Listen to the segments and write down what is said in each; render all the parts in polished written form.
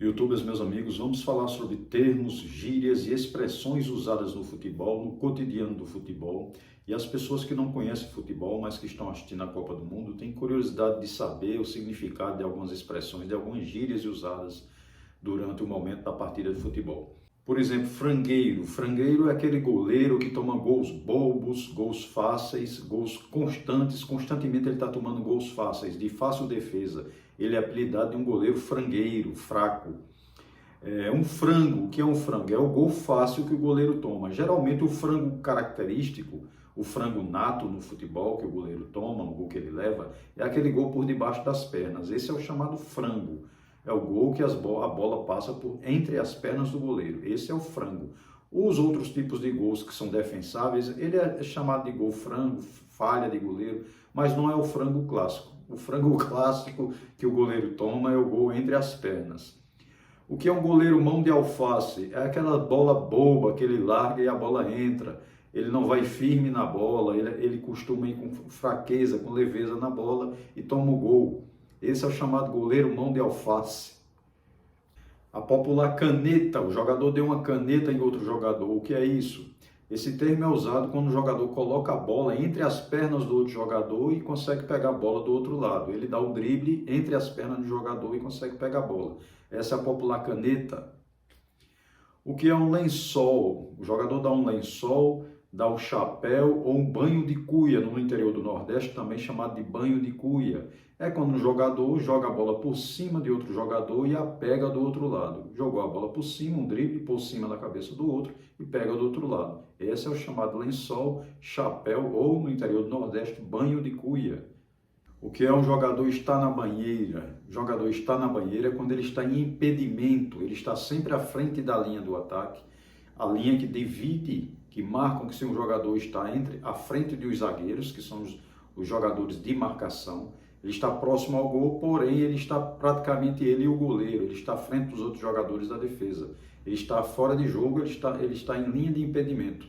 YouTubers, meus amigos, vamos falar sobre termos, gírias e expressões usadas no futebol, no cotidiano do futebol. E as pessoas que não conhecem futebol, mas que estão assistindo a Copa do Mundo, têm curiosidade de saber o significado de algumas expressões, de algumas gírias usadas durante o momento da partida de futebol. Por exemplo, frangueiro. Frangueiro é aquele goleiro que toma gols bobos, gols fáceis, gols constantes. Constantemente ele está tomando gols fáceis, de fácil defesa. Ele é apelidado de um goleiro frangueiro, fraco. Um frango, o que é um frango? É o gol fácil que o goleiro toma. Geralmente o frango característico, o frango nato no futebol que o goleiro toma, o gol que ele leva, é aquele gol por debaixo das pernas. Esse é o chamado frango. É o gol que a bola passa por entre as pernas do goleiro. Esse é o frango. Os outros tipos de gols que são defensáveis, ele é chamado de gol frango, falha de goleiro, mas não é o frango clássico. O frango clássico que o goleiro toma é o gol entre as pernas. O que é um goleiro mão de alface? É aquela bola boba que ele larga e a bola entra. Ele não vai firme na bola, ele costuma ir com fraqueza, com leveza na bola e toma o gol. Esse é o chamado goleiro mão de alface. A popular caneta, o jogador deu uma caneta em outro jogador. O que é isso? Esse termo é usado quando o jogador coloca a bola entre as pernas do outro jogador e consegue pegar a bola do outro lado. Ele dá o drible entre as pernas do jogador e consegue pegar a bola. Essa é a popular caneta. O que é um lençol? O jogador dá um lençol, dá um chapéu ou um banho de cuia no interior do Nordeste, também chamado de banho de cuia. É quando um jogador joga a bola por cima de outro jogador e a pega do outro lado. Jogou a bola por cima, um drible por cima da cabeça do outro e pega do outro lado. Esse é o chamado lençol, chapéu ou, no interior do Nordeste, banho de cuia. O que é um jogador estar na banheira? O jogador está na banheira é quando ele está em impedimento, ele está sempre à frente da linha do ataque, a linha que divide, que marcam que se um jogador está à frente dos zagueiros, que são os jogadores de marcação, ele está próximo ao gol, porém ele está praticamente ele e o goleiro, ele está à frente dos outros jogadores da defesa. Ele está fora de jogo, ele está em linha de impedimento.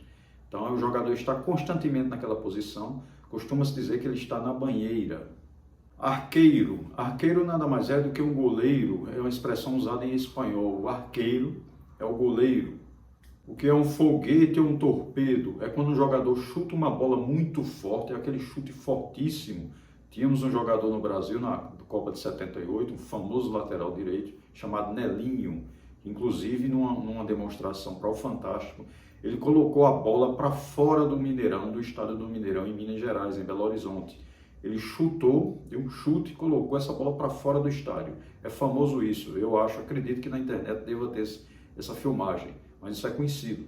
Então o jogador está constantemente naquela posição, costuma-se dizer que ele está na banheira. Arqueiro. Arqueiro nada mais é do que um goleiro, é uma expressão usada em espanhol. O arqueiro é o goleiro. O que é um foguete ou um torpedo? É quando um jogador chuta uma bola muito forte, é aquele chute fortíssimo. Tínhamos um jogador no Brasil, na Copa de 78, um famoso lateral direito, chamado Nelinho. Inclusive, numa demonstração para o Fantástico, ele colocou a bola para fora do Mineirão, do estádio do Mineirão, em Minas Gerais, em Belo Horizonte. Ele chutou, deu um chute e colocou essa bola para fora do estádio. É famoso isso, eu acredito que na internet deva ter essa filmagem, mas isso é conhecido.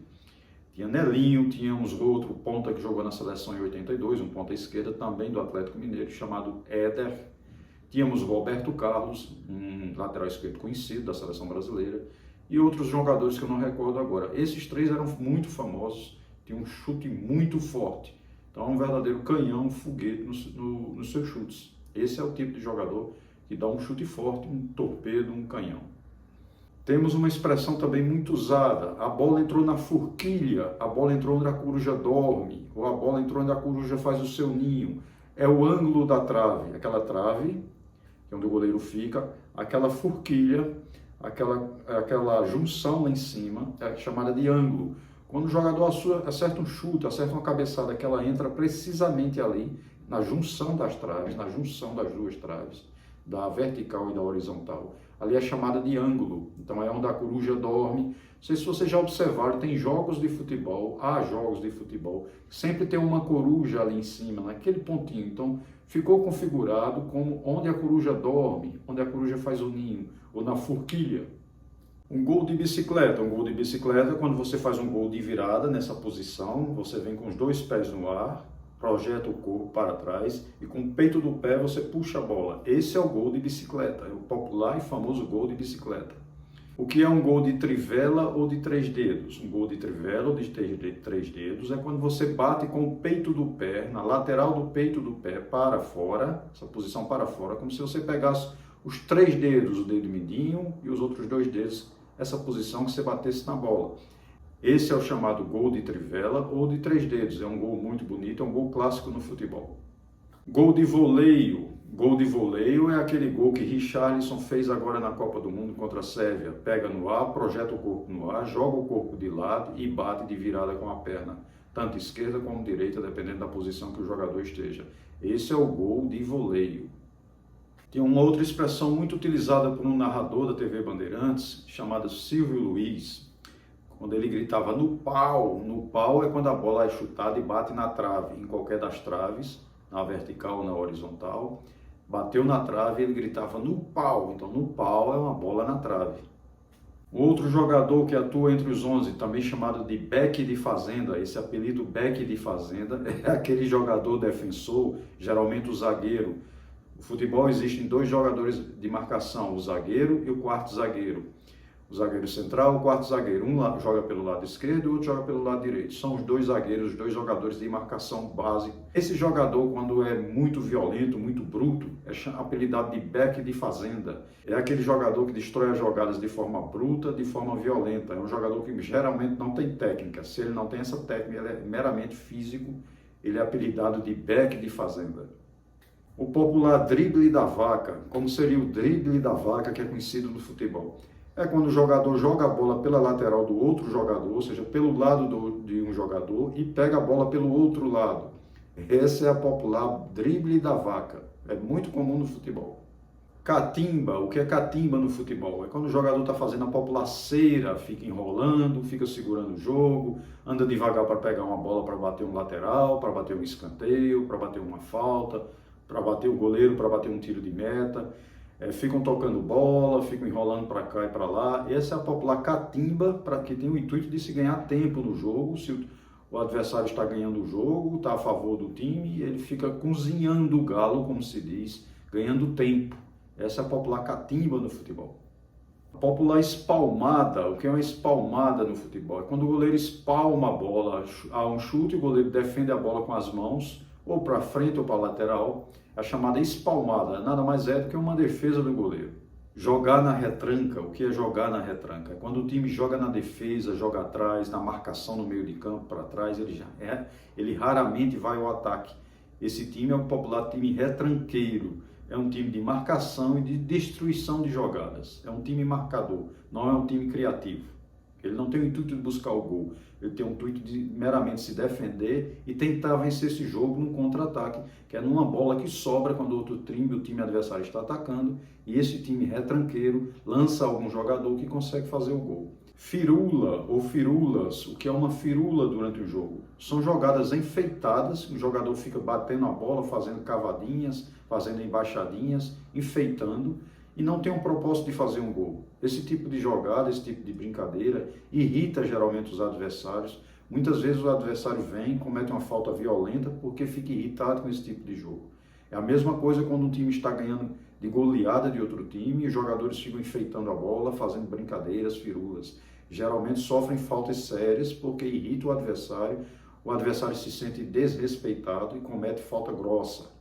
Tinha Nelinho, tínhamos outro ponta que jogou na seleção em 82, um ponta esquerda também do Atlético Mineiro, chamado Éder. Tínhamos Roberto Carlos, um lateral esquerdo conhecido da seleção brasileira, e outros jogadores que eu não recordo agora. Esses três eram muito famosos, tinham um chute muito forte. Então é um verdadeiro canhão, um foguete nos seus chutes. Esse é o tipo de jogador que dá um chute forte, um torpedo, um canhão. Temos uma expressão também muito usada, a bola entrou na forquilha, a bola entrou onde a coruja dorme, ou a bola entrou onde a coruja faz o seu ninho. É o ângulo da trave, aquela trave, que é onde o goleiro fica, aquela forquilha, aquela junção lá em cima, é chamada de ângulo. Quando o jogador acerta um chute, acerta uma cabeçada, que ela entra precisamente ali, na junção das traves, na junção das duas traves, da vertical e da horizontal, ali é chamada de ângulo. Então é onde a coruja dorme. Não sei se vocês já observaram, tem jogos de futebol, sempre tem uma coruja ali em cima, naquele pontinho. Então ficou configurado como onde a coruja dorme, onde a coruja faz o ninho, ou na forquilha. Um gol de bicicleta é quando você faz um gol de virada nessa posição, você vem com os dois pés no ar, projeta o corpo para trás e com o peito do pé você puxa a bola. Esse é o gol de bicicleta, é o popular e famoso gol de bicicleta. O que é um gol de trivela ou de três dedos? Um gol de trivela ou de três dedos é quando você bate com o peito do pé, na lateral do peito do pé para fora, essa posição para fora, como se você pegasse os três dedos, o dedo mindinho e os outros dois dedos, essa posição que você batesse na bola. Esse é o chamado gol de trivela ou de três dedos. É um gol muito bonito, é um gol clássico no futebol. Gol de voleio. Gol de voleio é aquele gol que Richarlison fez agora na Copa do Mundo contra a Sérvia. Pega no ar, projeta o corpo no ar, joga o corpo de lado e bate de virada com a perna, tanto esquerda como direita, dependendo da posição que o jogador esteja. Esse é o gol de voleio. Tem uma outra expressão muito utilizada por um narrador da TV Bandeirantes, chamada Silvio Luiz, quando ele gritava no pau. No pau é quando a bola é chutada e bate na trave, em qualquer das traves, na vertical ou na horizontal. Bateu na trave e ele gritava no pau. Então, no pau é uma bola na trave. Outro jogador que atua entre os 11, também chamado de Beck de Fazenda, esse apelido Beck de Fazenda, é aquele jogador defensor, geralmente o zagueiro. No futebol existem dois jogadores de marcação, o zagueiro e o quarto zagueiro. O zagueiro central, o quarto zagueiro. Um joga pelo lado esquerdo e o outro joga pelo lado direito. São os dois zagueiros, os dois jogadores de marcação básica. Esse jogador, quando é muito violento, muito bruto, é apelidado de Beck de Fazenda. É aquele jogador que destrói as jogadas de forma bruta, de forma violenta. É um jogador que geralmente não tem técnica. Se ele não tem essa técnica, ele é meramente físico. Ele é apelidado de Beck de Fazenda. O popular drible da vaca, como seria o drible da vaca que é conhecido no futebol? É quando o jogador joga a bola pela lateral do outro jogador, ou seja, pelo lado de um jogador, e pega a bola pelo outro lado. Essa é a popular drible da vaca. É muito comum no futebol. Catimba, o que é catimba no futebol? É quando o jogador está fazendo a popular cera, fica enrolando, fica segurando o jogo, anda devagar para pegar uma bola para bater um lateral, para bater um escanteio, para bater uma falta, para bater o goleiro, para bater um tiro de meta. Ficam tocando bola, ficam enrolando para cá e para lá. Essa é a popular catimba, para que tem o intuito de se ganhar tempo no jogo. Se o adversário está ganhando o jogo, está a favor do time, ele fica cozinhando o galo, como se diz, ganhando tempo. Essa é a popular catimba no futebol. A popular espalmada, o que é uma espalmada no futebol? É quando o goleiro espalma a bola, há um chute, o goleiro defende a bola com as mãos, ou para frente ou para a lateral. A chamada espalmada nada mais é do que uma defesa do goleiro. Jogar na retranca, o que é jogar na retranca? É quando o time joga na defesa, joga atrás, na marcação no meio de campo, para trás, ele raramente vai ao ataque. Esse time é o popular time retranqueiro, é um time de marcação e de destruição de jogadas, é um time marcador, não é um time criativo. Ele não tem o intuito de buscar o gol, ele tem o intuito de meramente se defender e tentar vencer esse jogo num contra-ataque, que é numa bola que sobra quando o time adversário está atacando e esse time retranqueiro lança algum jogador que consegue fazer o gol. Firula ou firulas, o que é uma firula durante o jogo? São jogadas enfeitadas, o jogador fica batendo a bola, fazendo cavadinhas, fazendo embaixadinhas, enfeitando, e não tem um propósito de fazer um gol. Esse tipo de jogada, esse tipo de brincadeira irrita geralmente os adversários. Muitas vezes o adversário vem, comete uma falta violenta porque fica irritado com esse tipo de jogo. É a mesma coisa quando um time está ganhando de goleada de outro time e os jogadores ficam enfeitando a bola, fazendo brincadeiras, firulas. Geralmente sofrem faltas sérias porque irrita o adversário se sente desrespeitado e comete falta grossa.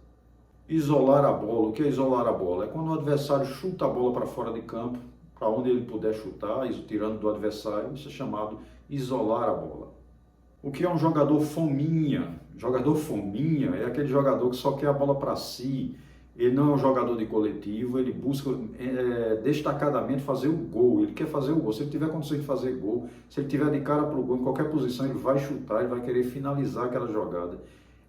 Isolar a bola. O que é isolar a bola? É quando o adversário chuta a bola para fora de campo, para onde ele puder chutar, tirando do adversário. Isso é chamado isolar a bola. O que é um jogador fominha? Jogador fominha é aquele jogador que só quer a bola para si. Ele não é um jogador de coletivo, ele busca destacadamente fazer o gol. Ele quer fazer o gol. Se ele tiver condição de fazer gol, se ele tiver de cara para o gol, em qualquer posição, ele vai chutar, ele vai querer finalizar aquela jogada.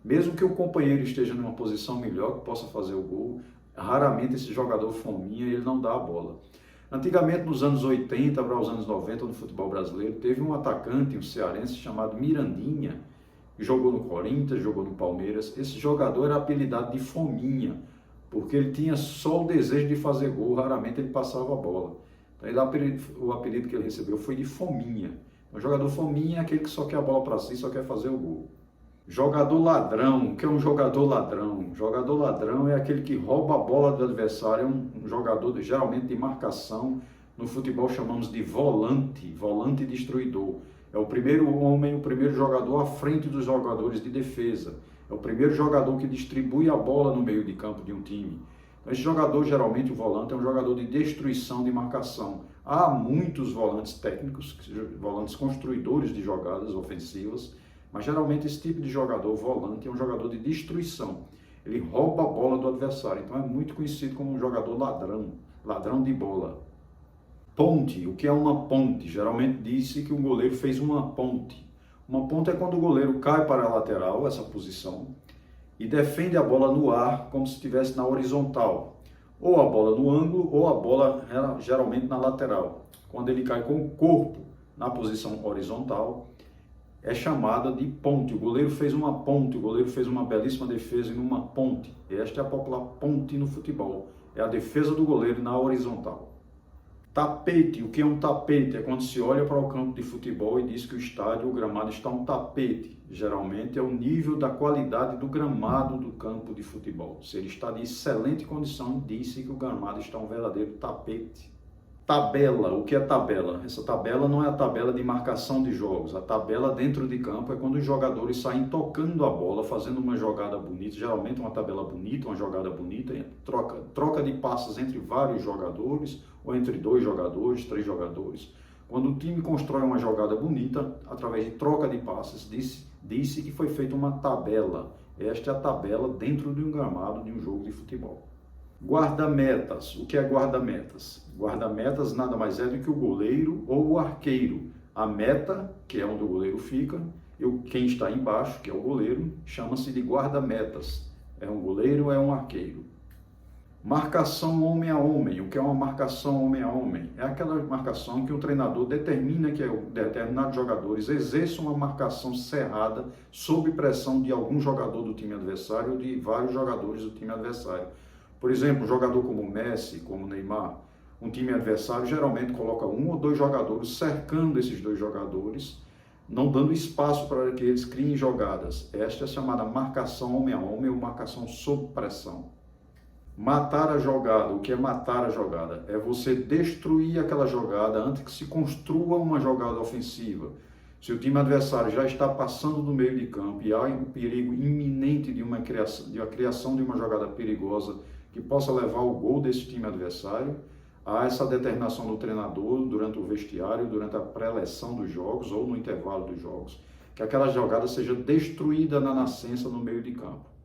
Mesmo que o companheiro esteja numa posição melhor, que possa fazer o gol, raramente esse jogador fominha, ele não dá a bola. Antigamente, nos anos 80 para os anos 90, no futebol brasileiro, teve um atacante, um cearense, chamado Mirandinha, que jogou no Corinthians, jogou no Palmeiras. Esse jogador era apelidado de fominha, porque ele tinha só o desejo de fazer gol, raramente ele passava a bola. Então, o apelido que ele recebeu foi de fominha. O jogador fominha é aquele que só quer a bola para si, só quer fazer o gol. Jogador ladrão, o que é um jogador ladrão? Jogador ladrão é aquele que rouba a bola do adversário, é um jogador geralmente de marcação, no futebol chamamos de volante destruidor. É o primeiro homem, o primeiro jogador à frente dos jogadores de defesa. É o primeiro jogador que distribui a bola no meio de campo de um time. Então, esse jogador, geralmente o volante, é um jogador de destruição de marcação. Há muitos volantes técnicos, volantes construidores de jogadas ofensivas, mas geralmente esse tipo de jogador, volante, é um jogador de destruição. ele rouba a bola do adversário. Então é muito conhecido como um jogador ladrão, ladrão de bola. Ponte, o que é uma ponte? Geralmente diz-se que o goleiro fez uma ponte. Uma ponte é quando o goleiro cai para a lateral, essa posição, e defende a bola no ar como se estivesse na horizontal. Ou a bola no ângulo, ou a bola geralmente na lateral. Quando ele cai com o corpo na posição horizontal, é chamada de ponte. O goleiro fez uma ponte, o goleiro fez uma belíssima defesa em uma ponte. Esta é a popular ponte no futebol. É a defesa do goleiro na horizontal. Tapete, o que é um tapete? É quando se olha para o campo de futebol e diz que o estádio, o gramado está um tapete. Geralmente é o nível da qualidade do gramado do campo de futebol. Se ele está de excelente condição, diz-se que o gramado está um verdadeiro tapete. Tabela, o que é tabela? Essa tabela não é a tabela de marcação de jogos. A tabela dentro de campo é quando os jogadores saem tocando a bola, fazendo uma jogada bonita, geralmente uma tabela bonita, uma jogada bonita, troca de passes entre vários jogadores, ou entre 2 jogadores, 3 jogadores. Quando o time constrói uma jogada bonita, através de troca de passes, disse que foi feita uma tabela. Esta é a tabela dentro de um gramado de um jogo de futebol. Guarda-metas. O que é guarda-metas? Guarda-metas nada mais é do que o goleiro ou o arqueiro. A meta, que é onde o goleiro fica, e quem está embaixo, que é o goleiro, chama-se de guarda-metas. É um goleiro ou é um arqueiro. Marcação homem a homem. O que é uma marcação homem a homem? É aquela marcação que o treinador determina que determinados jogadores exerçam uma marcação cerrada sob pressão de algum jogador do time adversário ou de vários jogadores do time adversário. Por exemplo, um jogador como o Messi, como o Neymar, um time adversário geralmente coloca 1 ou 2 jogadores cercando esses 2 jogadores, não dando espaço para que eles criem jogadas. Esta é chamada marcação homem a homem ou marcação sob pressão. Matar a jogada. O que é matar a jogada? É você destruir aquela jogada antes que se construa uma jogada ofensiva. Se o time adversário já está passando do meio de campo e há um perigo iminente de uma criação de uma jogada perigosa que possa levar ao gol desse time adversário, há essa determinação do treinador durante o vestiário, durante a pré-eleção dos jogos ou no intervalo dos jogos, que aquela jogada seja destruída na nascença no meio de campo.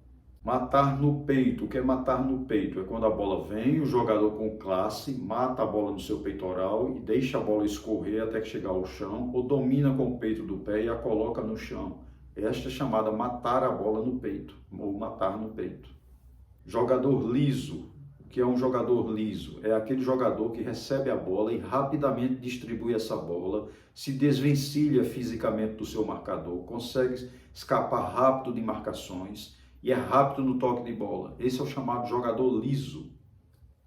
Matar no peito. O que é matar no peito? É quando a bola vem, o jogador com classe mata a bola no seu peitoral e deixa a bola escorrer até que chegar ao chão, ou domina com o peito do pé e a coloca no chão. Esta é chamada matar a bola no peito, ou matar no peito. Jogador liso. O que é um jogador liso? É aquele jogador que recebe a bola e rapidamente distribui essa bola, se desvencilha fisicamente do seu marcador, consegue escapar rápido de marcações e é rápido no toque de bola. Esse é o chamado jogador liso.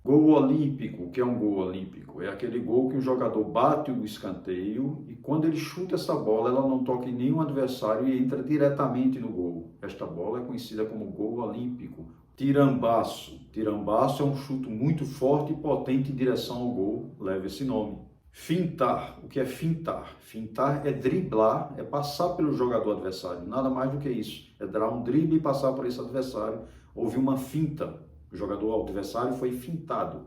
Gol olímpico. O que é um gol olímpico? É aquele gol que o jogador bate o escanteio e quando ele chuta essa bola, ela não toca em nenhum adversário e entra diretamente no gol. Esta bola é conhecida como gol olímpico. Tirambaço. Tirambaço é um chute muito forte e potente em direção ao gol, leva esse nome. Fintar. O que é fintar? Fintar é driblar, é passar pelo jogador adversário, nada mais do que isso. É dar um drible e passar por esse adversário. Houve uma finta, o jogador adversário foi fintado.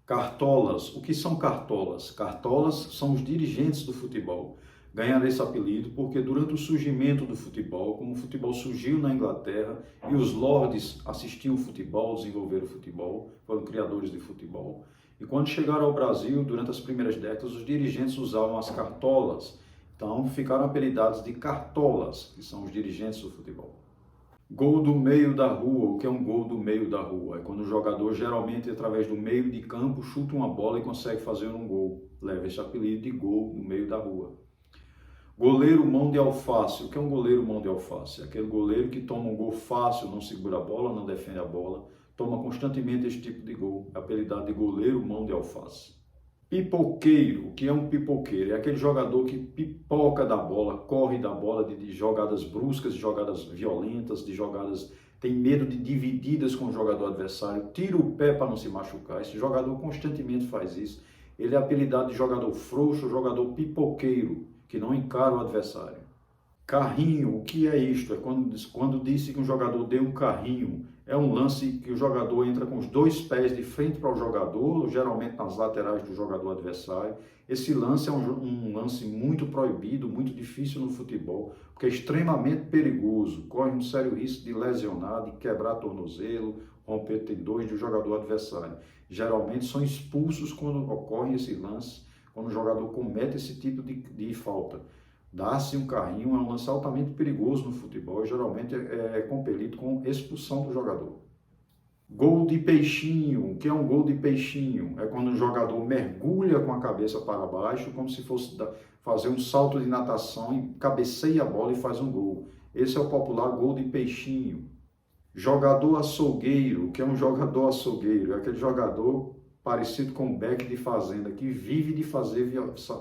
Cartolas. O que são cartolas? Cartolas são os dirigentes do futebol. Ganharam esse apelido porque durante o surgimento do futebol, como o futebol surgiu na Inglaterra e os lords assistiam o futebol, desenvolveram o futebol, foram criadores de futebol. E quando chegaram ao Brasil, durante as primeiras décadas, os dirigentes usavam as cartolas. Então ficaram apelidados de cartolas, que são os dirigentes do futebol. Gol do meio da rua. O que é um gol do meio da rua? É quando o jogador, geralmente através do meio de campo, chuta uma bola e consegue fazer um gol. Leva esse apelido de gol no meio da rua. Goleiro mão de alface. O que é um goleiro mão de alface? É aquele goleiro que toma um gol fácil, não segura a bola, não defende a bola, toma constantemente esse tipo de gol, apelidado de goleiro mão de alface. Pipoqueiro. O que é um pipoqueiro? É aquele jogador que pipoca da bola, corre da bola de jogadas bruscas, de jogadas violentas, de jogadas tem medo de divididas com o jogador adversário, tira o pé para não se machucar. Esse jogador constantemente faz isso. Ele é apelidado de jogador frouxo, jogador pipoqueiro, que não encara o adversário. Carrinho, o que é isto? É quando disse que um jogador deu um carrinho, é um lance que o jogador entra com os dois pés de frente para o jogador, geralmente nas laterais do jogador adversário. Esse lance é um lance muito proibido, muito difícil no futebol, porque é extremamente perigoso, corre um sério risco de lesionar, de quebrar tornozelo, romper tendões do jogador adversário. Geralmente são expulsos quando ocorre esse lance, quando o jogador comete esse tipo de falta. Dá-se um carrinho, é um lance altamente perigoso no futebol e geralmente é compelido com expulsão do jogador. Gol de peixinho. O que é um gol de peixinho? É quando o jogador mergulha com a cabeça para baixo, como se fosse fazer um salto de natação e cabeceia a bola e faz um gol. Esse é o popular gol de peixinho. Jogador açougueiro. O que é um jogador açougueiro? É aquele jogador parecido com o Beck de Fazenda, que vive de fazer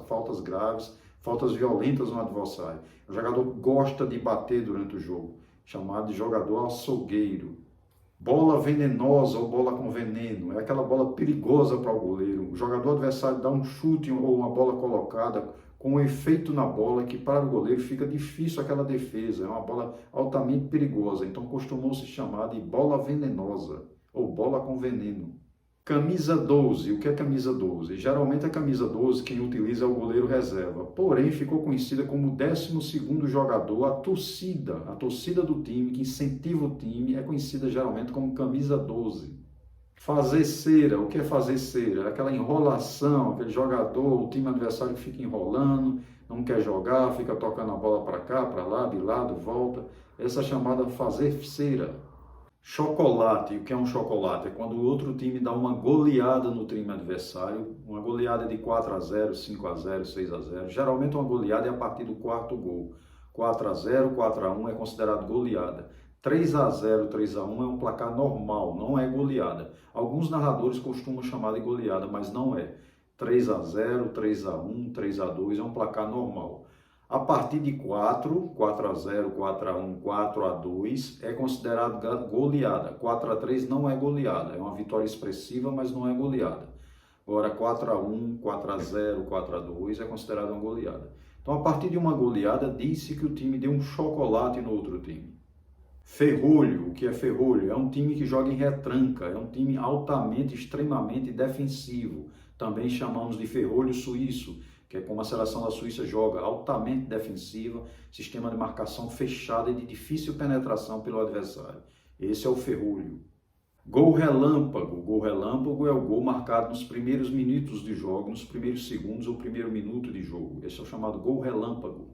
faltas graves, faltas violentas no adversário. O jogador gosta de bater durante o jogo, chamado de jogador açougueiro. Bola venenosa ou bola com veneno, é aquela bola perigosa para o goleiro. O jogador adversário dá um chute ou uma bola colocada com um efeito na bola que para o goleiro fica difícil aquela defesa. É uma bola altamente perigosa, então costumou se chamar de bola venenosa ou bola com veneno. Camisa 12, o que é camisa 12? Geralmente a camisa 12 quem utiliza é o goleiro reserva, porém ficou conhecida como o 12º jogador, a torcida do time que incentiva o time é conhecida geralmente como camisa 12. Fazer cera, o que é fazer cera? É aquela enrolação, aquele jogador, o time adversário fica enrolando, não quer jogar, fica tocando a bola para cá, para lá, de lado, volta. Essa é chamada fazer cera. Chocolate, o que é um chocolate? É quando o outro time dá uma goleada no time adversário, uma goleada de 4-0, 5-0, 6-0. Geralmente uma goleada é a partir do quarto gol. 4-0, 4-1 é considerado goleada. 3-0, 3-1 é um placar normal, não é goleada. Alguns narradores costumam chamar de goleada, mas não é. 3-0, 3-1, 3-2 é um placar normal. A partir de 4, 4-0, 4-1, 4-2 é considerado goleada. 4-3 não é goleada, é uma vitória expressiva, mas não é goleada. Agora 4-1, 4-0, 4-2 é considerada uma goleada. Então a partir de uma goleada disse que o time deu um chocolate no outro time. Ferrolho, o que é ferrolho? É um time que joga em retranca, é um time altamente, extremamente defensivo. Também chamamos de ferrolho suíço, que é como a seleção da Suíça joga, altamente defensiva, sistema de marcação fechada e de difícil penetração pelo adversário. Esse é o ferrolho. Gol relâmpago. Gol relâmpago é o gol marcado nos primeiros minutos de jogo, nos primeiros segundos ou primeiro minuto de jogo. Esse é o chamado gol relâmpago.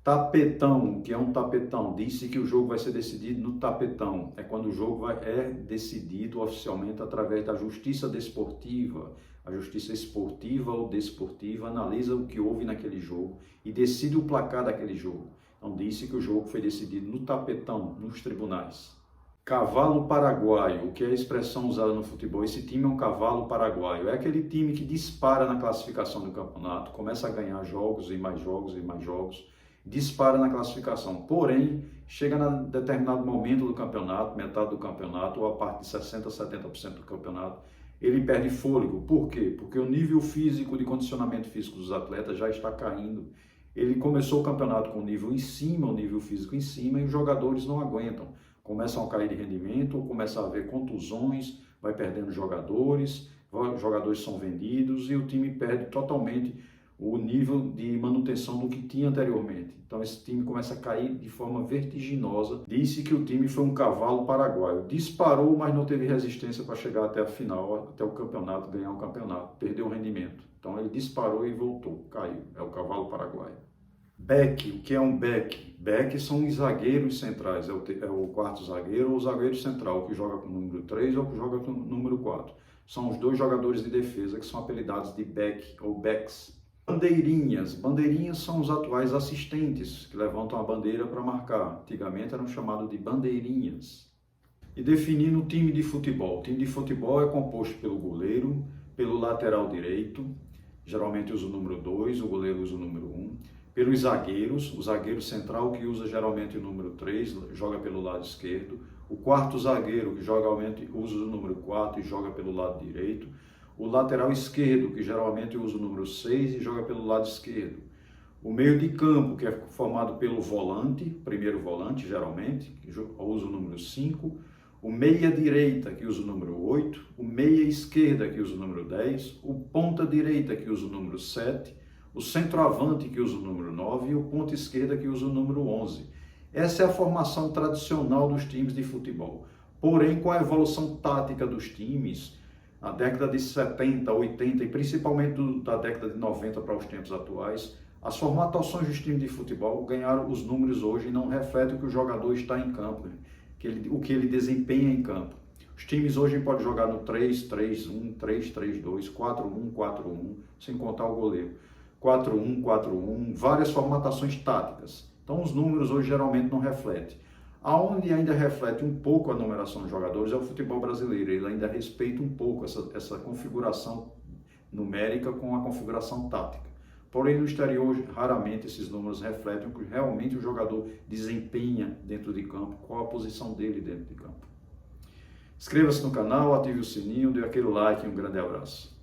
Tapetão, o que é um tapetão? Disse que o jogo vai ser decidido no tapetão. É quando o jogo é decidido oficialmente através da justiça desportiva. A justiça esportiva ou desportiva analisa o que houve naquele jogo e decide o placar daquele jogo. Então disse que o jogo foi decidido no tapetão, nos tribunais. Cavalo paraguaio, o que é a expressão usada no futebol? Esse time é um cavalo paraguaio. É aquele time que dispara na classificação do campeonato, começa a ganhar jogos e mais jogos e mais jogos, dispara na classificação. Porém, chega em determinado momento do campeonato, metade do campeonato, ou a parte de 60% a 70% do campeonato, ele perde fôlego. Por quê? Porque o nível físico, de condicionamento físico dos atletas já está caindo. Ele começou o campeonato com o nível em cima, o nível físico em cima, e os jogadores não aguentam. Começam a cair de rendimento, começa a haver contusões, vai perdendo jogadores são vendidos e o time perde totalmente o nível de manutenção do que tinha anteriormente. Então esse time começa a cair de forma vertiginosa. Disse que o time foi um cavalo paraguaio. Disparou, mas não teve resistência para chegar até a final, até o campeonato, ganhar o campeonato. Perdeu o rendimento. Então ele disparou e voltou, caiu. É o cavalo paraguaio. Back, o que é um back? Back são os zagueiros centrais, é o quarto zagueiro ou o zagueiro central, que joga com o número 3 ou que joga com o número 4. São os dois jogadores de defesa que são apelidados de back ou backs. Bandeirinhas. Bandeirinhas são os atuais assistentes que levantam a bandeira para marcar. Antigamente eram chamados de bandeirinhas. E definindo o time de futebol. O time de futebol é composto pelo goleiro, pelo lateral direito, geralmente usa o número 2, o goleiro usa o número 1. Pelos zagueiros, o zagueiro central que usa geralmente o número 3, joga pelo lado esquerdo. O quarto zagueiro que geralmente usa o número 4 e joga pelo lado direito. O lateral esquerdo, que geralmente usa o número 6 e joga pelo lado esquerdo. O meio de campo, que é formado pelo volante, primeiro volante geralmente, que usa o número 5. o meia direita que usa o número 8, o meia esquerda que usa o número 10, o ponta direita que usa o número 7, o centroavante que usa o número 9 e o ponta esquerda que usa o número 11. Essa é a formação tradicional dos times de futebol. Porém, com a evolução tática dos times, a década de 70, 80 e principalmente da década de 90 para os tempos atuais, as formatações dos times de futebol ganharam os números hoje e não refletem o que o jogador está em campo, o que ele desempenha em campo. Os times hoje podem jogar no 3-3-1, 3-3-2, 4-1, 4-1, sem contar o goleiro. 4-1, 4-1, várias formatações táticas. Então os números hoje geralmente não refletem. Aonde ainda reflete um pouco a numeração dos jogadores é o futebol brasileiro. Ele ainda respeita um pouco essa configuração numérica com a configuração tática. Porém, no exterior, raramente esses números refletem o que realmente o jogador desempenha dentro de campo, qual a posição dele dentro de campo. Inscreva-se no canal, ative o sininho, dê aquele like e um grande abraço.